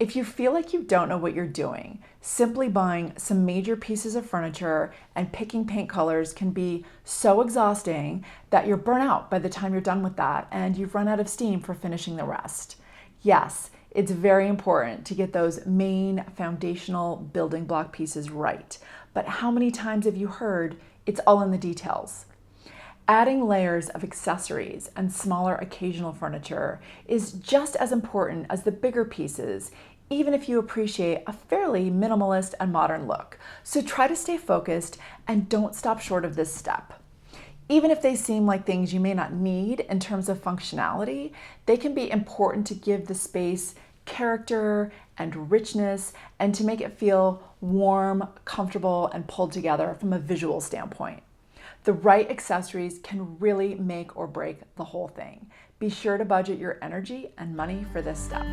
If you feel like you don't know what you're doing, simply buying some major pieces of furniture and picking paint colors can be so exhausting that you're burnt out by the time you're done with that and you've run out of steam for finishing the rest. Yes, it's very important to get those main foundational building block pieces right, but how many times have you heard it's all in the details? Adding layers of accessories and smaller occasional furniture is just as important as the bigger pieces, even if you appreciate a fairly minimalist and modern look. So try to stay focused and don't stop short of this step. Even if they seem like things you may not need in terms of functionality, they can be important to give the space character and richness and to make it feel warm, comfortable, and pulled together from a visual standpoint. The right accessories can really make or break the whole thing. Be sure to budget your energy and money for this step.